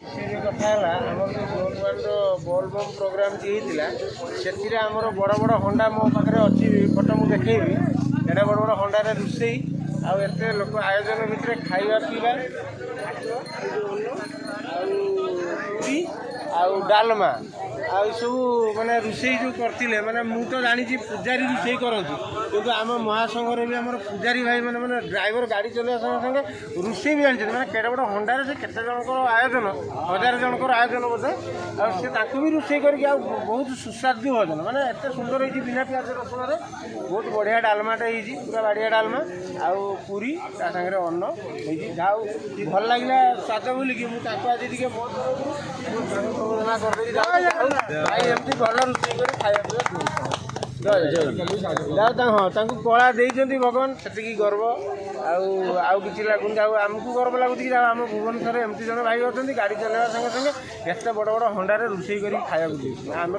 से जो कथा है आम जो गोलवाल बोलबम प्रोग्राम जी होता से आमर बड़ बड़ हंडा मो पाखे अच्छी फटो मुझे देखी एटा बड़ बड़ हंडार रोषे आते लोक आयोजन भितर खावा पीवा पूरी डालमा आउ सब माने रोषे जो करते माने मु तो जानी पूजारी रोषे करती किंतु आम महासंघर भी आम पूजारी भाई मैंने माने ड्राइवर गाड़ी चलवा संगे संगे रोषे भी जानते मैंने केटे बड़ हंडार से केते जनकर आयोजन 1000 जनकर आयोजन बोधे आसे भी रोषे कर बहुत सुस्वादु भोजन माने एत सुंदर होती बिना प्याज रसुण बहुत बढ़िया डालमाटे पूरा बाड़िया डालमा आउ पूरी ता सागर अन्न जाऊ भल लगे स्वाद बोलिकी मुझे आज टे बहुत प्रबोधना कर भाई एमती भल रोषे कर खाया हाँ कला देती भगवान से गर्व आउ कि लगुन आमको गर्व लगुच कि आम भुवनेश्वर एमती जन भाई अच्छा गाड़ी चलवा संगे संगे एत बड़ बड़ हंडार रोषे कर खाया आम